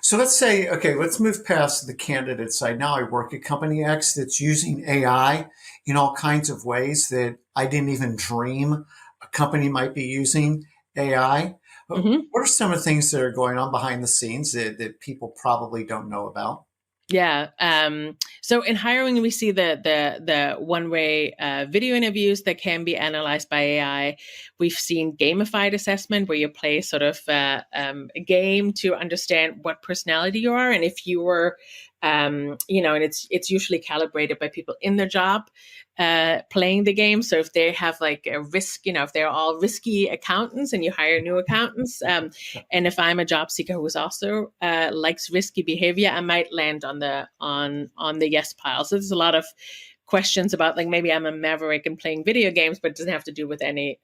So let's say, okay, let's move past the candidate side. Now I work at company X that's using AI in all kinds of ways that I didn't even dream a company might be using AI. What Mhm. are some of the things that are going on behind the scenes that people probably don't know about? Yeah. So in hiring, we see the one-way video interviews that can be analyzed by AI. We've seen gamified assessment where you play sort of a game to understand what personality you are, and if you were, and it's usually calibrated by people in the job playing the game. So if they have like a risk, if they're all risky accountants and you hire new accountants, and if I'm a job seeker who's also likes risky behavior, I might land on the yes pile. So there's a lot of questions about like maybe I'm a maverick and playing video games, but it doesn't have to do with any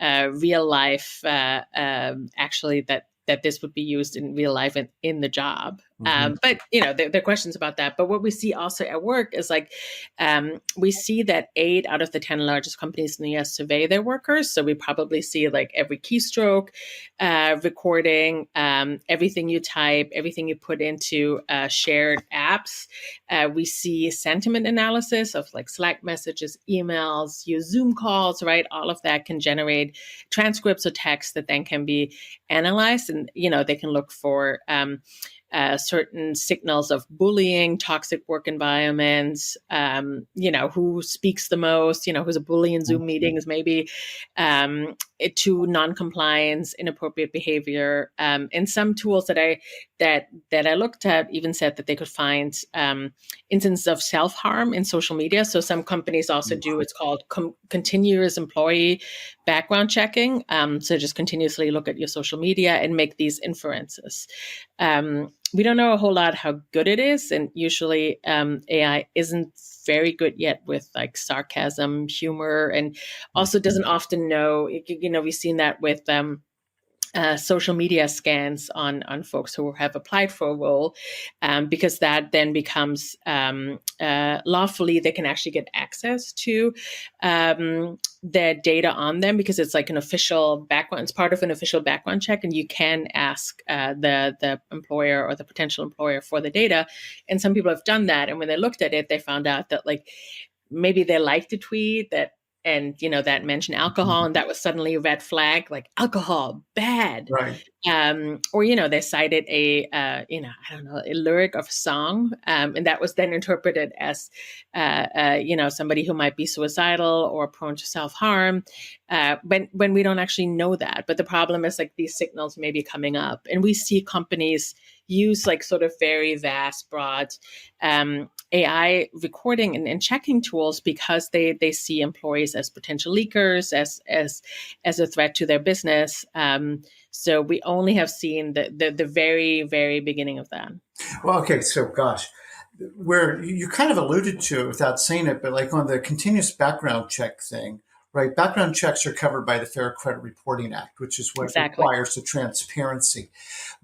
real life actually that this would be used in real life in the job. Mm-hmm. But there are questions about that. But what we see also at work is like we see that 8 out of the 10 largest companies in the US survey their workers. So we probably see like every keystroke recording, everything you type, everything you put into shared apps. We see sentiment analysis of like Slack messages, emails, your Zoom calls, right? All of that can generate transcripts or text that then can be analyzed, and they can look for certain signals of bullying, toxic work environments, who speaks the most, who's a bully in Zoom meetings, maybe, to non-compliance, inappropriate behavior. And some tools that I looked at even said that they could find instances of self-harm in social media. So some companies also do, it's called continuous employee background checking. So just continuously look at your social media and make these inferences. We don't know a whole lot how good it is, and usually AI isn't very good yet with like sarcasm, humor, and also doesn't often know. We've seen that with social media scans on folks who have applied for a role, because that then becomes lawfully they can actually get access to the data on them, because it's like an official background. It's part of an official background check, and you can ask the employer or the potential employer for the data. And some people have done that, and when they looked at it, they found out that like maybe they liked a tweet that mentioned alcohol, and that was suddenly a red flag, like alcohol bad. Right. Or they cited a I don't know, a lyric of a song, and that was then interpreted as somebody who might be suicidal or prone to self-harm, when we don't actually know that. But the problem is like these signals may be coming up, and we see companies use like sort of very vast, broad AI recording and checking tools, because they see employees as potential leakers, as a threat to their business. So we only have seen the very, very beginning of that. Well, okay. So, gosh, where you kind of alluded to it without saying it, but like on the continuous background check thing, right? Background checks are covered by the Fair Credit Reporting Act, which is what Exactly. requires the transparency.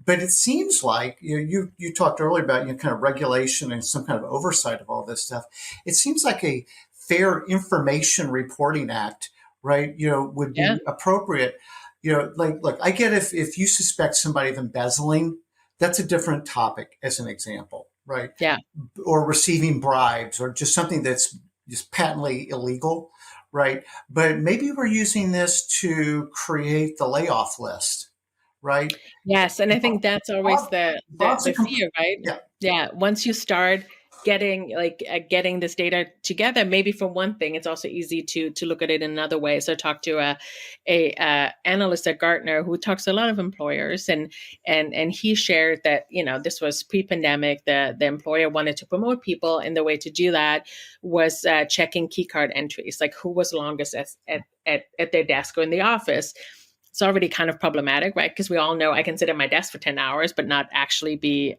But it seems like you talked earlier about kind of regulation and some kind of oversight of all this stuff. It seems like a Fair Information Reporting Act, right? Would Yeah. be appropriate. Like, look, I get if you suspect somebody of embezzling, that's a different topic as an example, right? Yeah. Or receiving bribes or just something that's just patently illegal, right? But maybe we're using this to create the layoff list, right? Yes, and I think that's always Bob, the Bob's a fear, right? yeah. Yeah, once you start getting this data together, maybe for one thing, it's also easy to look at it in another way. So I talked to a analyst at Gartner who talks to a lot of employers, and he shared that this was pre-pandemic. The employer wanted to promote people, and the way to do that was checking key card entries, like who was longest at their desk or in the office. It's already kind of problematic, right? Because we all know I can sit at my desk for 10 hours, but not actually be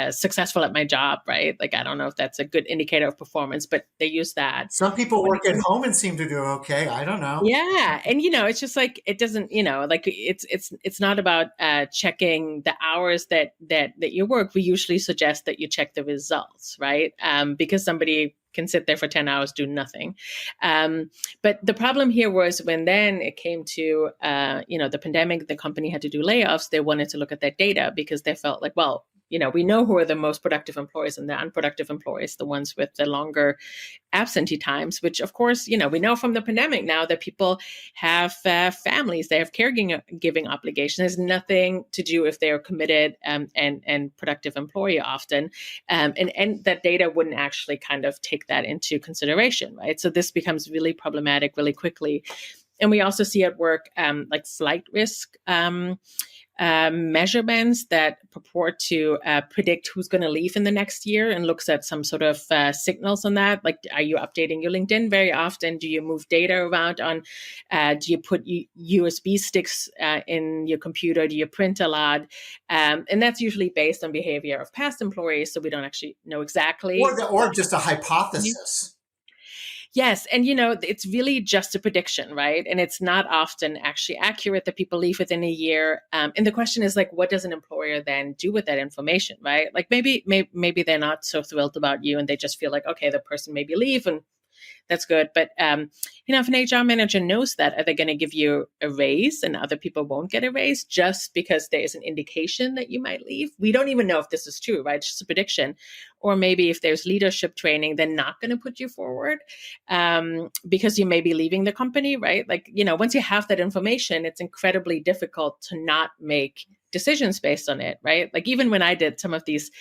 successful at my job, right? Like, I don't know if that's a good indicator of performance, but they use that. Some people work at home and seem to do okay. I don't know. Yeah. And, it's just like, it doesn't, like it's not about checking the hours that you work. We usually suggest that you check the results, right? Because somebody can sit there for 10 hours, do nothing. But the problem here was when then it came to, the pandemic, the company had to do layoffs. They wanted to look at that data because they felt like, well, we know who are the most productive employees and the unproductive employees, the ones with the longer absentee times, which of course, we know from the pandemic now that people have families, they have caregiving obligations. There's nothing to do if they're committed and productive employee often. And that data wouldn't actually kind of take that into consideration, right? So this becomes really problematic really quickly. And we also see at work like flight risk measurements that purport to predict who's going to leave in the next year and looks at some sort of signals on that. Like, are you updating your LinkedIn very often? Do you move data around on, do you put USB sticks in your computer? Do you print a lot? And that's usually based on behavior of past employees. So we don't actually know exactly. Or just a hypothesis. Yes. And, it's really just a prediction, right? And it's not often actually accurate that people leave within a year. And the question is like, what does an employer then do with that information, right? Like maybe they're not so thrilled about you and they just feel like, okay, the person maybe leave and that's good. But, if an HR manager knows that, are they going to give you a raise and other people won't get a raise just because there is an indication that you might leave? We don't even know if this is true, right? It's just a prediction. Or maybe if there's leadership training, they're not going to put you forward because you may be leaving the company, right? Like, once you have that information, it's incredibly difficult to not make decisions based on it, right? Like even when I did some of these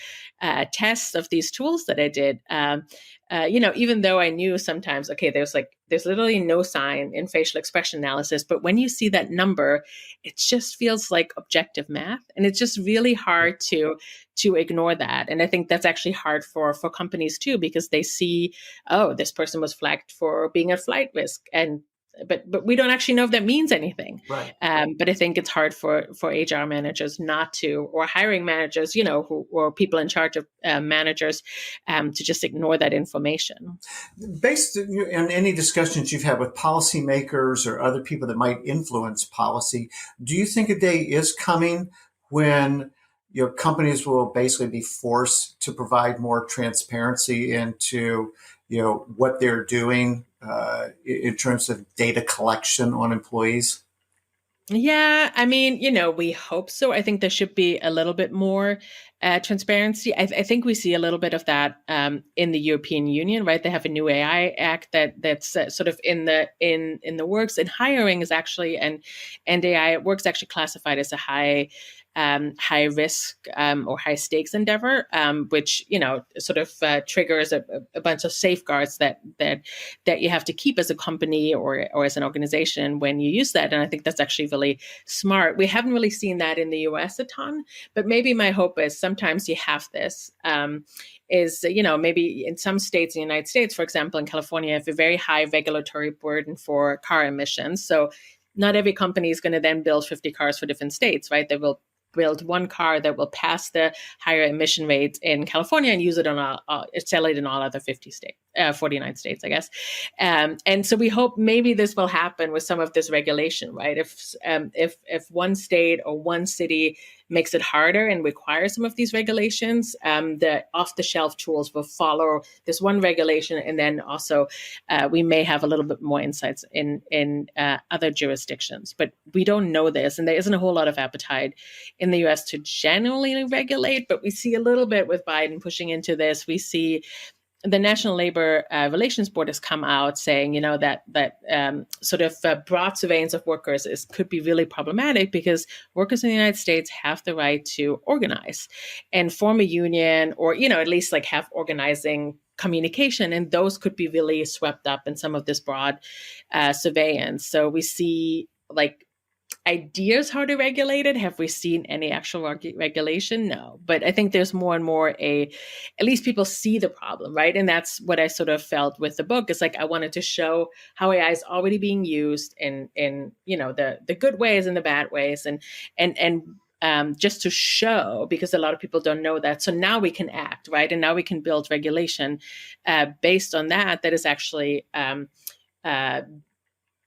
tests of these tools that I did, even though I knew sometimes, okay, there's literally no sign in facial expression analysis, but when you see that number, it just feels like objective math, and it's just really hard to ignore that. And I think that's actually hard for companies too, because they see, oh, this person was flagged for being at flight risk, but we don't actually know if that means anything. Right. But I think it's hard for HR managers not to, or hiring managers, or people in charge of managers to just ignore that information. Based on any discussions you've had with policymakers or other people that might influence policy, do you think a day is coming when companies will basically be forced to provide more transparency into what they're doing in terms of data collection on employees? Yeah, I mean, we hope so. I think there should be a little bit more transparency. I think we see a little bit of that in the European Union, right? They have a new AI Act that's sort of in the works. And hiring is actually and AI at work is actually classified as a high risk or high stakes endeavor, which sort of triggers a bunch of safeguards that you have to keep as a company or as an organization when you use that. And I think that's actually really smart. We haven't really seen that in the US a ton, but maybe my hope is sometimes you have this. Is maybe in some states in the United States, for example, in California, you have a very high regulatory burden for car emissions. So not every company is going to then build 50 cars for different states, right? They will build one car that will pass the higher emission rates in California and use it on sell it in all other 49 states, I guess. And so we hope maybe this will happen with some of this regulation, right? If one state or one city makes it harder and requires some of these regulations, the off-the-shelf tools will follow this one regulation, and then also we may have a little bit more insights in other jurisdictions. But we don't know this, and there isn't a whole lot of appetite in the U.S. to generally regulate, but we see a little bit with Biden pushing into this. We see the National Labor Relations Board has come out saying, that sort of broad surveillance of workers could be really problematic because workers in the United States have the right to organize and form a union, or at least like have organizing communication, and those could be really swept up in some of this broad surveillance. So we see like ideas how to regulate it. Have we seen any actual regulation? No. But I think there's more and more at least people see the problem, right? And that's what I sort of felt with the book. It's like I wanted to show how AI is already being used in the good ways and the bad ways, and just to show, because a lot of people don't know that. So now we can act, right? And now we can build regulation based on that is actually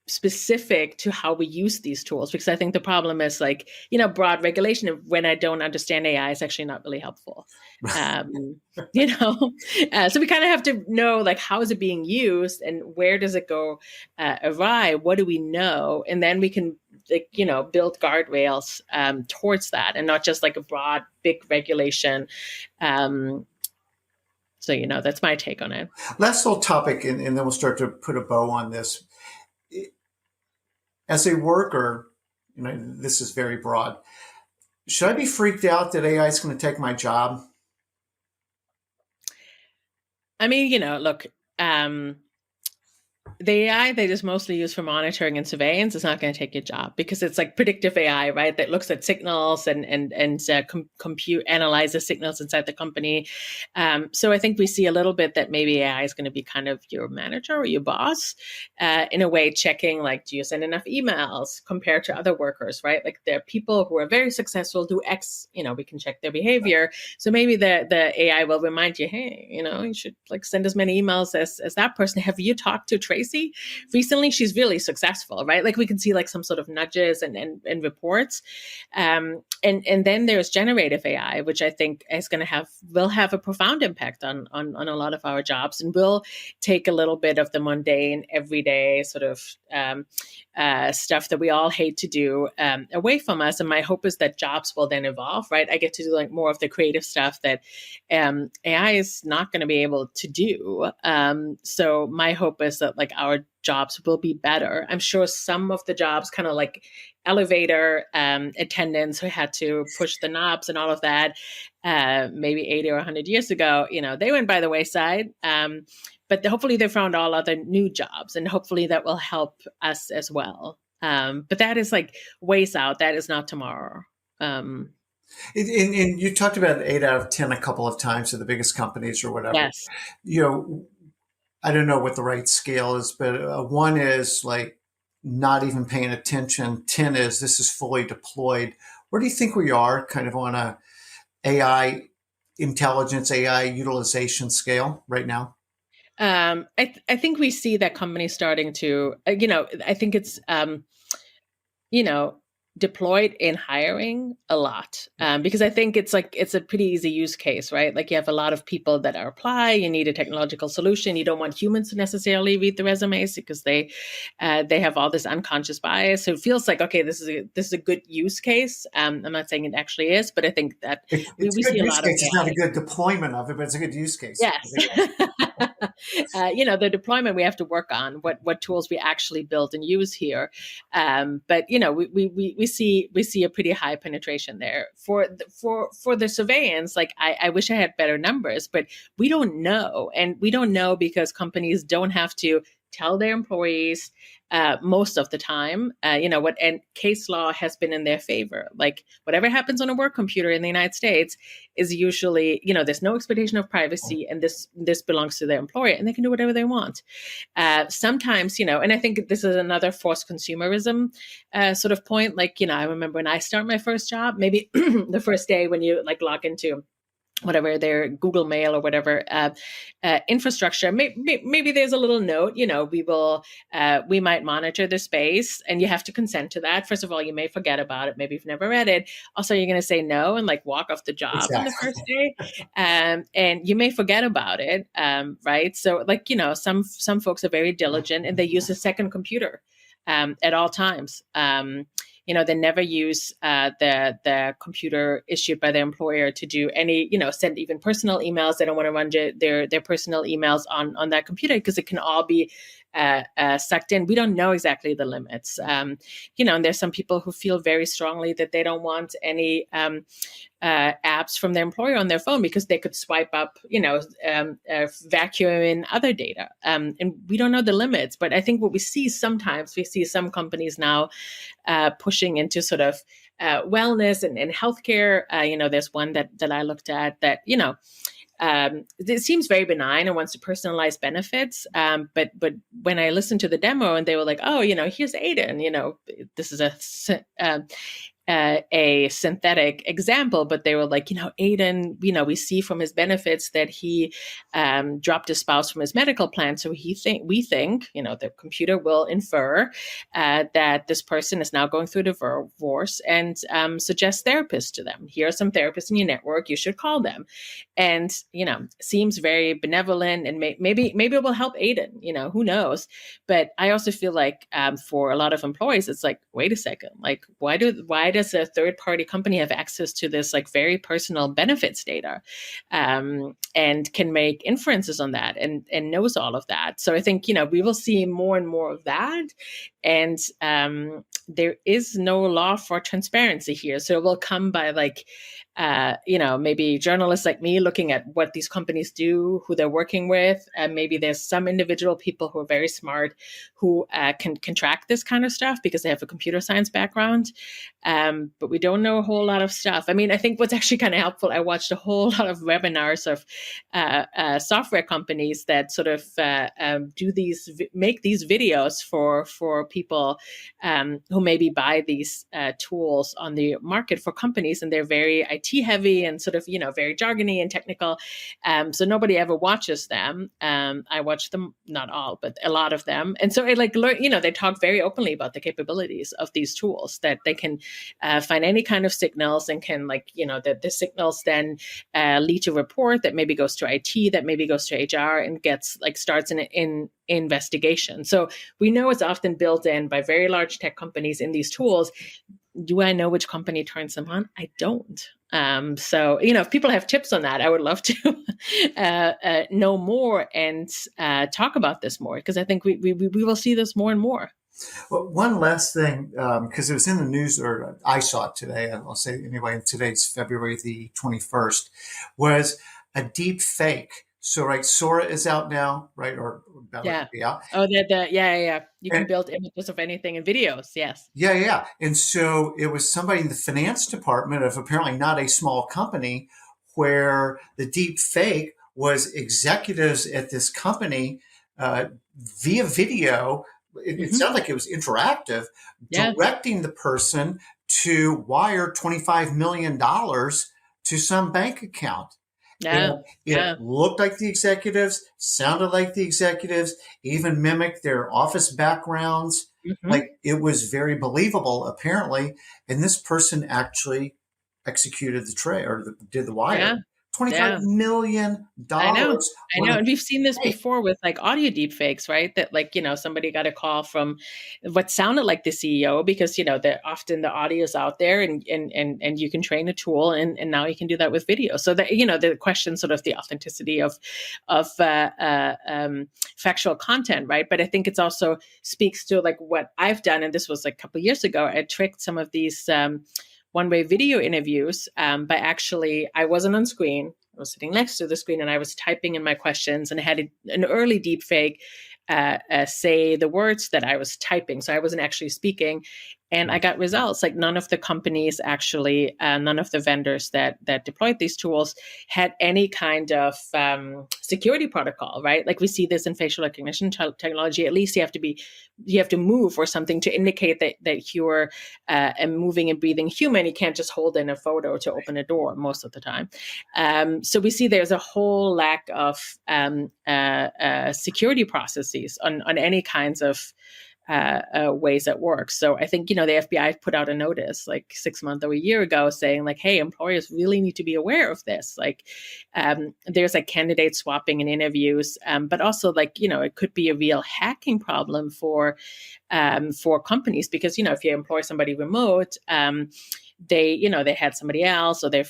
specific to how we use these tools, because I think the problem is like, broad regulation. When I don't understand AI, is actually not really helpful. So we kind of have to know, like, how is it being used and where does it go awry? What do we know? And then we can, like, build guardrails towards that, and not just like a broad, big regulation. So, that's my take on it. Last little topic, and then we'll start to put a bow on this. As a worker, this is very broad. Should I be freaked out that AI is going to take my job? I mean, look, the AI that is mostly used for monitoring and surveillance is not going to take your job, because it's like predictive AI, right? That looks at signals and compute, analyzes signals inside the company. So I think we see a little bit that maybe AI is going to be kind of your manager or your boss, in a way, checking, like, do you send enough emails compared to other workers, right? Like, there are people who are very successful, do X, we can check their behavior. So maybe the AI will remind you, hey, you should like send as many emails as that person. Have you talked to Tracy recently? She's really successful, right? Like, we can see like some sort of nudges and reports. And then there's generative AI, which I think will have a profound impact on a lot of our jobs, and will take a little bit of the mundane, everyday sort of stuff that we all hate to do away from us. And my hope is that jobs will then evolve, right? I get to do like more of the creative stuff that AI is not going to be able to do. So my hope is that like our jobs will be better. I'm sure some of the jobs, kind of like elevator attendants who had to push the knobs and all of that, maybe 80 or 100 years ago, they went by the wayside. But hopefully they found all other new jobs, and hopefully that will help us as well. But that is like ways out. That is not tomorrow. And you talked about 8 out of 10 a couple of times to the biggest companies or whatever. Yes. I don't know what the right scale is, but 1 is like not even paying attention. 10 is this is fully deployed. Where do you think we are kind of on a AI intelligence, AI utilization scale right now? I think we see that companies starting to, I think it's, deployed in hiring a lot, because I think it's a pretty easy use case, right? Like, you have a lot of people that are apply. You need a technological solution. You don't want humans to necessarily read the resumes, because they have all this unconscious bias. So it feels like, okay, this is a good use case. I'm not saying it actually is, but I think that we see a lot of. It's not a good deployment of it, but it's a good use case. Yes. The deployment we have to work on, what tools we actually build and use here. But we see a pretty high penetration there for the surveillance. Like, I wish I had better numbers, but we don't know, and we don't know because companies don't have to tell their employees most of the time, and case law has been in their favor. Like, whatever happens on a work computer in the United States is usually, there's no expectation of privacy, and this belongs to their employer, and they can do whatever they want. Sometimes, and I think this is another forced consumerism sort of point. Like, I remember when I started my first job, maybe the first day when you like log into whatever their Google Mail or whatever infrastructure, maybe there's a little note, we might monitor the space, and you have to consent to that. First of all, you may forget about it. Maybe you've never read it. Also, you're going to say no and like walk off the job on the first day, and you may forget about it, right? So like, some folks are very diligent, and they use a second computer at all times. They never use the computer issued by their employer to do any, send even personal emails. They don't want to run their personal emails on that computer, because it can all be sucked in. We don't know exactly the limits. And there's some people who feel very strongly that they don't want any apps from their employer on their phone, because they could swipe up, vacuum in other data. And we don't know the limits. But I think what we see sometimes, we see some companies now pushing into sort of wellness and healthcare. There's one that I looked at that, it seems very benign and wants to personalize benefits. But when I listened to the demo and they were like, oh, here's Aiden, this is a synthetic example, but they were like, Aiden, we see from his benefits that he dropped his spouse from his medical plan. So we think, the computer will infer that this person is now going through divorce and suggest therapists to them. Here are some therapists in your network. You should call them. And, seems very benevolent, and maybe it will help Aiden, who knows? But I also feel like for a lot of employees, it's like, wait a second, like, why does a third party company have access to this like very personal benefits data, and can make inferences on that and knows all of that? So I think, we will see more and more of that. And there is no law for transparency here. So it will come by like, maybe journalists like me looking at what these companies do, who they're working with. Maybe there's some individual people who are very smart who can track this kind of stuff because they have a computer science background. But we don't know a whole lot of stuff. I mean, I think what's actually kind of helpful, I watched a whole lot of webinars of software companies that sort of make these videos for people who maybe buy these tools on the market for companies, and they're very IT heavy and sort of, very jargony and technical. So nobody ever watches them. I watch them, not all, but a lot of them. And so I like learn, they talk very openly about the capabilities of these tools, that they can find any kind of signals and can the signals then lead to a report that maybe goes to IT, that maybe goes to HR and starts in investigation. So we know it's often built in by very large tech companies in these tools. Do I know which company turns them on? I don't. So, if people have tips on that, I would love to know more and talk about this more, because I think we will see this more and more. Well, one last thing, because it was in the news, or I saw it today, I'll say anyway, and today's February the 21st, was a deep fake. So, right, Sora is out now, right, or about to be out. Oh, yeah. You can build images of anything and videos, yes. Yeah. And so it was somebody in the finance department of apparently not a small company, where the deep fake was executives at this company via video. It sounded like it was interactive, directing the person to wire $25 million to some bank account. Yeah. It looked like the executives, sounded like the executives, even mimicked their office backgrounds. Like, it was very believable, apparently. And this person actually executed the trade, or did the wire. $25 million. I know. And we've seen this before with like audio deepfakes, right? That somebody got a call from what sounded like the CEO, because, often the audio is out there and you can train a tool, and now you can do that with video. So that, the question sort of the authenticity of factual content, right? But I think it's also speaks to like what I've done. And this was like a couple of years ago. I tricked some of these one-way video interviews by actually, I wasn't on screen. I was sitting next to the screen and I was typing in my questions, and I had an early deep fake say the words that I was typing. So I wasn't actually speaking. And I got results. Like, none of the companies actually, none of the vendors that deployed these tools had any kind of security protocol, right? Like, we see this in facial recognition technology. At least you have to move or something to indicate that you're a moving and breathing human. You can't just hold in a photo to open a door most of the time. So we see there's a whole lack of security processes on any kinds of ways that work. So I think, the FBI put out a notice like 6 months or a year ago saying like, hey, employers really need to be aware of this. Like, there's like candidate swapping in interviews, but also like, it could be a real hacking problem for companies, because, if you employ somebody remote, they had somebody else, or they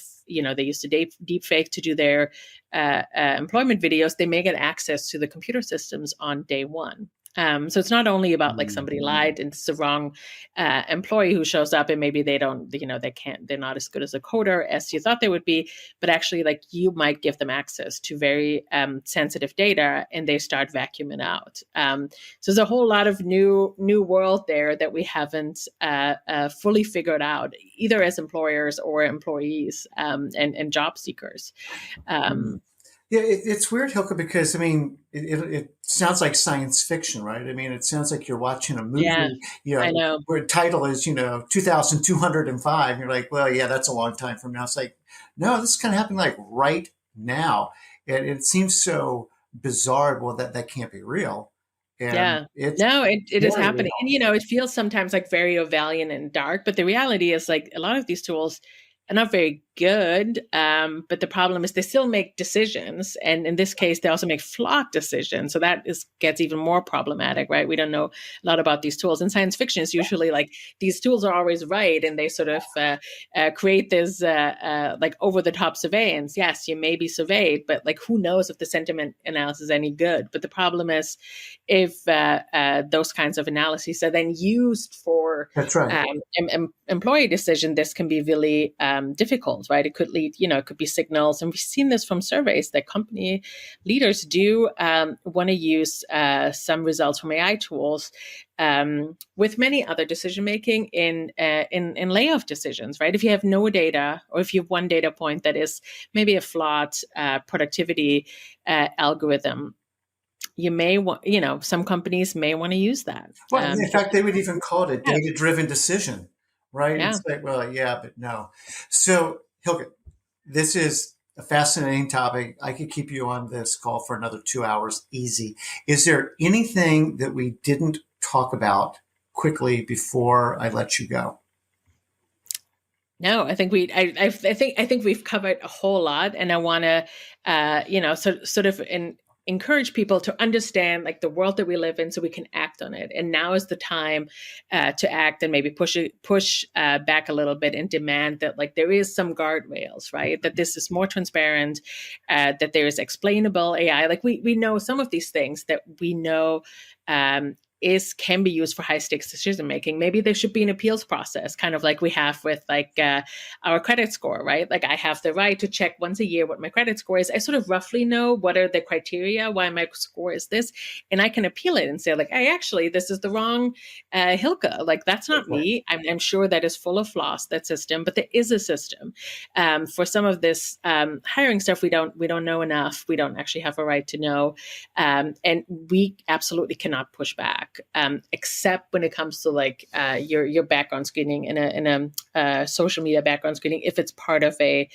used to deep fake to do their employment videos. They may get access to the computer systems on day one. So it's not only about like somebody lied and it's the wrong employee who shows up, and maybe they don't, they're not as good as a coder as you thought they would be, but actually like you might give them access to very sensitive data and they start vacuuming out. So there's a whole lot of new world there that we haven't fully figured out, either as employers or employees and job seekers. Yeah, it's weird, Hilke, because I mean, it sounds like science fiction, right? I mean, it sounds like you're watching a Yeah, movie, I know. where the title is, 2205. You're like, well, yeah, that's a long time from now. It's like, no, this is kind of happening like right now. And it seems so bizarre. Well, that can't be real. And Yeah. it's No, it is very happening. And real. it feels sometimes like very Orwellian and dark, but the reality is like a lot of these tools are not very good. But the problem is they still make decisions. And in this case, they also make flawed decisions. So that is gets even more problematic, right? We don't know a lot about these tools. In science fiction, it's usually like these tools are always right, and they sort of create this like over the top surveillance. Yes, you may be surveyed, but like who knows if the sentiment analysis is any good? But the problem is if those kinds of analyses are then used for That's right. employee decision, this can be really difficult, right? It could lead, it could be signals. And we've seen this from surveys that company leaders do want to use some results from AI tools with many other decision making in layoff decisions, right? If you have no data, or if you have one data point that is maybe a flawed productivity algorithm, you may want, some companies may want to use that. Well, in Because fact, they would even call it a yeah, data-driven decision, right? yeah. It's like, well, yeah, but no. So, Hilke, this is a fascinating topic. I could keep you on this call for another 2 hours, easy. Is there anything that we didn't talk about quickly before I let you go? No, I think I think we've covered a whole lot, and I want to, sort of encourage people to understand like the world that we live in, so we can act on it. And now is the time to act, and maybe push back a little bit and demand that like there is some guardrails, right? That this is more transparent, that there is explainable AI. Like we know some of these things that we know. Can be used for high stakes decision making. Maybe there should be an appeals process, kind of like we have with like our credit score, right? Like I have the right to check once a year what my credit score is. I sort of roughly know what are the criteria why my score is this, and I can appeal it and say like, hey, actually, this is the wrong Hilke. Like that's not Right. me. I'm sure that is full of flaws, that system, but there is a system. For some of this hiring stuff, we don't know enough. We don't actually have a right to know, and we absolutely cannot push back, except when it comes to like your background screening in a social media background screening, if it's part of a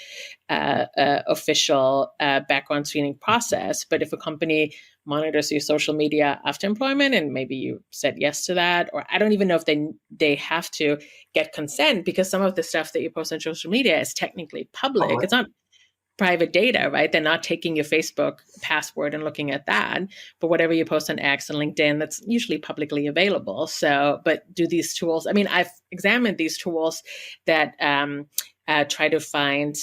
official background screening process. But if a company monitors your social media after employment, and maybe you said yes to that, or I don't even know if they have to get consent, because some of the stuff that you post on social media is technically public. It's not private data, right? They're not taking your Facebook password and looking at that, but whatever you post on X and LinkedIn, that's usually publicly available. So, but do these tools, I mean, I've examined these tools that try to find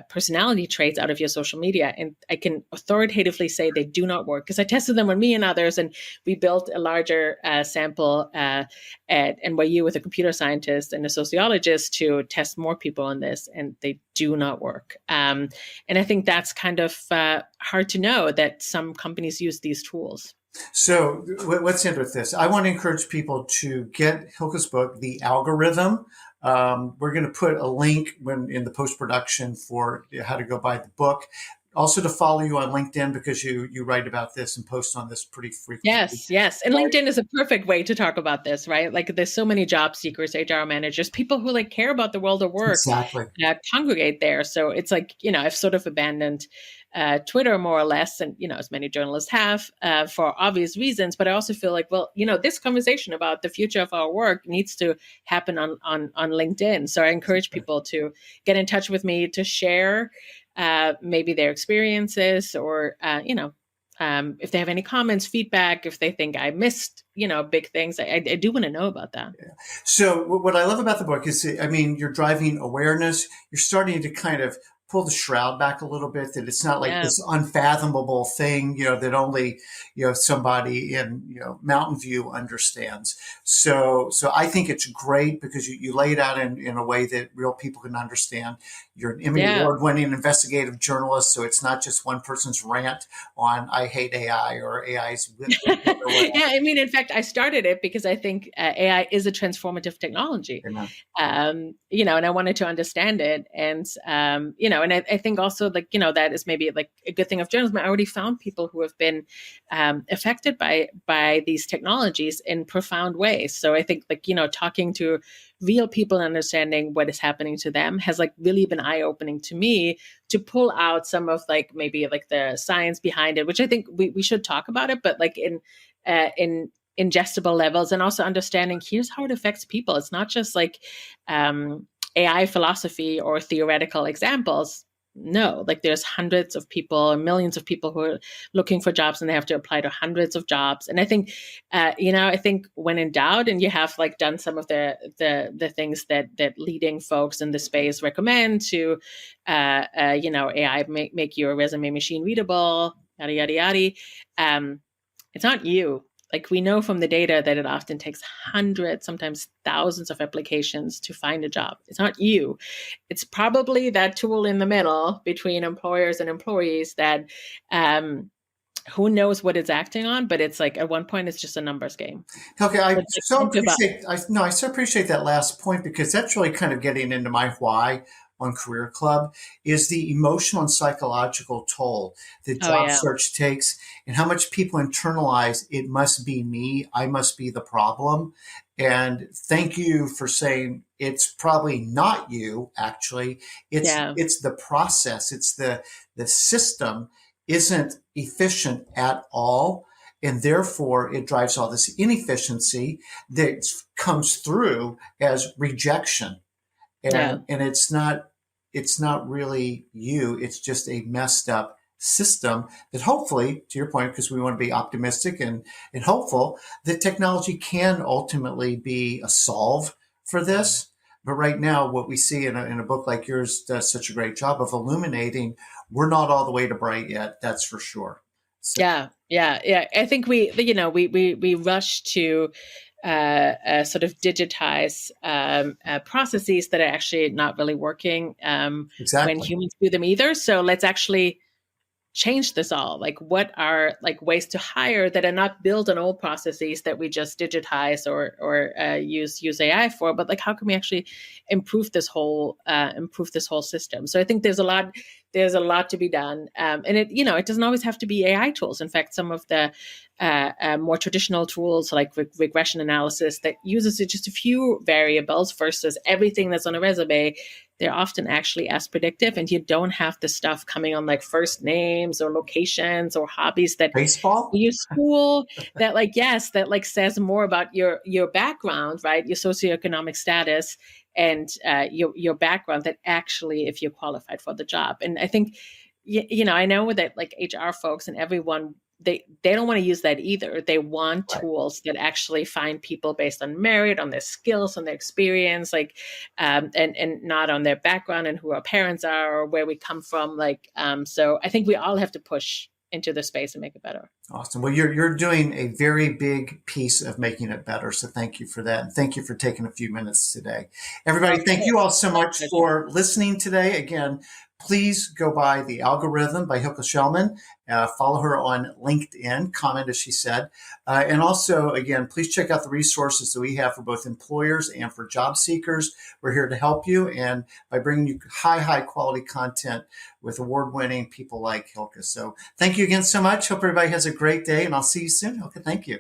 personality traits out of your social media. And I can authoritatively say they do not work, because I tested them on me and others, and we built a larger sample at NYU with a computer scientist and a sociologist to test more people on this, and they do not work. And I think that's kind of hard to know that some companies use these tools. So let's end with this. I want to encourage people to get Hilke's book, The Algorithm. We're going to put a link in the post production for how to go buy the book. Also to follow you on LinkedIn, because you write about this and post on this pretty frequently. Yes, yes. And LinkedIn is a perfect way to talk about this, right? Like there's so many job seekers, HR managers, people who like care about the world of work Exactly. congregate there. So it's like, I've sort of abandoned Twitter more or less, and, as many journalists have for obvious reasons. But I also feel like, well, this conversation about the future of our work needs to happen on LinkedIn. So I encourage people to get in touch with me to share maybe their experiences, or, if they have any comments, feedback, if they think I missed, big things, I do want to know about that. Yeah. So what I love about the book is, I mean, you're driving awareness. You're starting to kind of pull the shroud back a little bit, that it's not like Yeah. this unfathomable thing, that only, somebody in, Mountain View understands. So I think it's great, because you lay it out in a way that real people can understand. You're an Emmy Yeah. Award-winning investigative journalist, so it's not just one person's rant on I hate AI or AI's. Yeah, I mean, in fact, I started it because I think AI is a transformative technology, You know. and I wanted to understand it. And, and I think also like, that is maybe like a good thing of journalism. I already found people who have been affected by these technologies in profound ways. So I think like, talking to real people and understanding what is happening to them has like really been eye-opening to me, to pull out some of like maybe like the science behind it, which I think we should talk about it, but like in ingestible levels, and also understanding here's how it affects people. It's not just like AI philosophy or theoretical examples. No, like there's hundreds of people, millions of people who are looking for jobs, and they have to apply to hundreds of jobs. And I think, I think when in doubt, and you have like done some of the things that leading folks in the space recommend to, AI make your resume machine readable, yada yada yada. It's not you. Like we know from the data that it often takes hundreds, sometimes thousands of applications to find a job. It's not you. It's probably that tool in the middle between employers and employees that who knows what it's acting on, but it's like at one point it's just a numbers game. Okay, I so appreciate that last point, because that's really kind of getting into my why on Career Club, is the emotional and psychological toll that job search takes, and how much people internalize it must be me, I must be the problem. And thank you for saying it's probably not you, actually. It's the process. It's the system isn't efficient at all. And therefore it drives all this inefficiency that comes through as rejection. And it's not really you. It's just a messed up system that hopefully, to your point, because we want to be optimistic and hopeful, that technology can ultimately be a solve for this. But right now, what we see in a book like yours does such a great job of illuminating, we're not all the way to bright yet. That's for sure. So. Yeah. I think we rush to sort of digitize processes that are actually not really working when humans do them either. So let's actually change this all. Like, what are like ways to hire that are not built on old processes that we just digitize or use AI for, but like how can we actually improve this whole system? So I think there's a lot to be done, and it doesn't always have to be AI tools. In fact, some of the more traditional tools like regression analysis that uses just a few variables versus everything that's on a resume, they're often actually as predictive, and you don't have the stuff coming on like first names or locations or hobbies that baseball your school that says more about your background, right? Your socioeconomic status and your background, that actually if you're qualified for the job. And I think, I know that like HR folks and everyone, they don't want to use that either. They want tools that actually find people based on merit, on their skills, on their experience, like, and not on their background and who our parents are or where we come from. Like, so I think we all have to push into the space and make it better. Awesome. Well, you're doing a very big piece of making it better. So thank you for that. And thank you for taking a few minutes today. Everybody, thank you all so much for listening today. Again, please go by The Algorithm by Hilke Schellmann. Follow her on LinkedIn, comment as she said. And also, again, please check out the resources that we have for both employers and for job seekers. We're here to help you, and by bringing you high quality content with award-winning people like Hilke. So thank you again so much. Hope everybody has a great day, and I'll see you soon. Hilke, thank you.